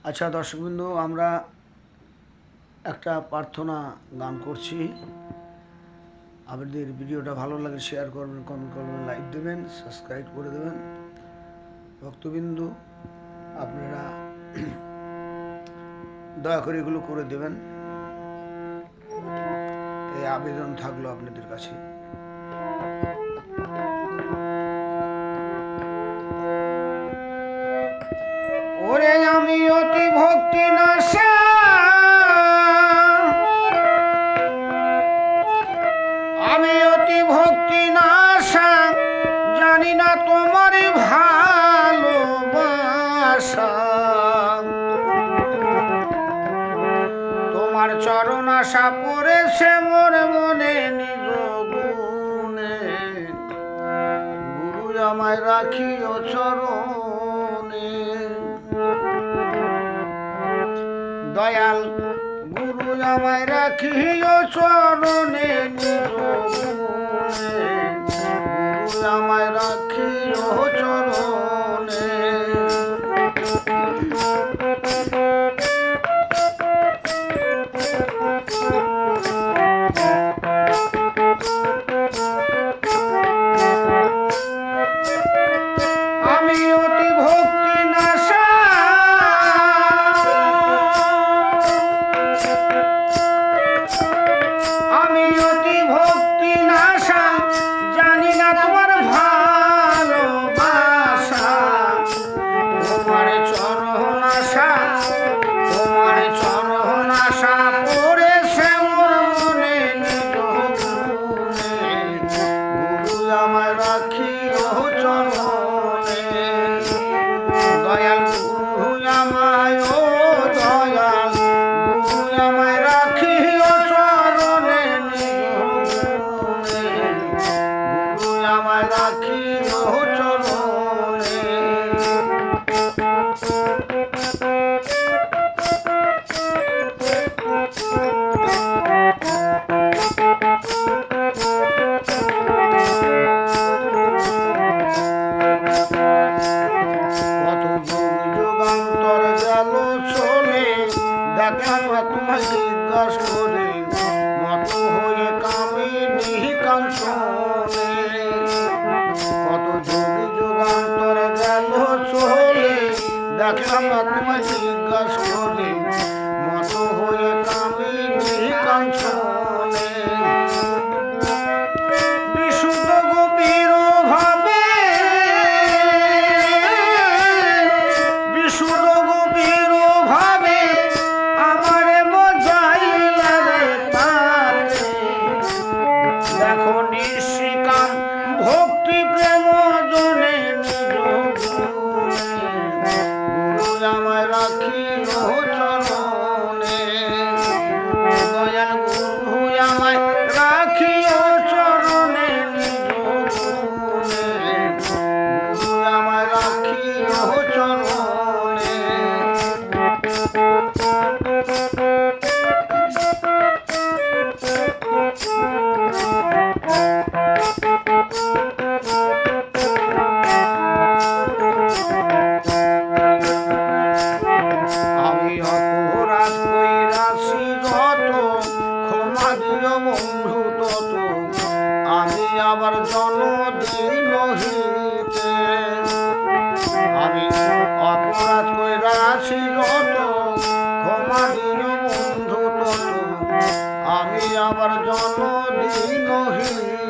আচ্ছা দর্শকবৃন্দ, আমরা একটা প্রার্থনা গান করছি। আপনাদের ভিডিওটা ভালো লাগে শেয়ার করবেন, কমেন্ট করবেন, লাইক দেবেন, সাবস্ক্রাইব করে দেবেন। ভক্তবিন্দু আপনারা দয়া করে এগুলো করে দেবেন, এই আবেদন থাকলো আপনাদের কাছে। ওরে আমি অতি ভক্তি নাশা, আমি অতি ভক্তি নাশা, জানি না তোমার ভালোবাসা। তোমার চরণ আশা পড়েছে মোর মনে নিজ গুণে, গুরু আমায় রাখিও চরণে। দয়াল গুরু আমায় রাখিও চরণে নিজ গুণে, গুরু আমায় রাখিও চরণে। আমি অতি ভক্তি নাশা, আমি অতি ভক্তি নাশা, জানি না তোমার ভালোবাসা। তোমার চরণ আশা, তোমার চরণ আশা পড়েছে মোর মনে নিজ গুণে, গুরু আমায় রাখিও চরণে। দয়াল গুরু আমায়, ও দয়াল গুরু আমায় রাখিও চরণে নিজ গুণে, গুরু আমায় রাখিও চরণে। কত যুগ যুগান্তর গেল চলে, দেখলাম না তোমায় জিজ্ঞাস করে, মত হয়ে কামিনী কাঞ্চনে। কত যুগ যুগান্তর গেল চলে, দেখলাম না তোমায় জিজ্ঞাস করে, মত হয়ে কামিনী কাঞ্চনে। বিশুদ্ধ গভীর ভাবে, বিশুদ্ধ গভীর ভাবে আমারে মজাইলা রে তারে। দেখো নিশিকাম ভক্তি প্রেম জনে নিজ গুণে, গুরু আমায় রাখিও চরণে। দয়াল গুরু আমায় রাখিও চরণে নিজ গুণে, গুরু আমায় রাখিও চরণে। আমি অপরাধ কইরাছি যত, ক্ষমা দিও বন্ধু তত, আমি আবার জনদিন হইতে। আমি অপরাধ কইরাছি যত, ক্ষমা দিও বন্ধু তত, আমি আবার জনদিন হইতে।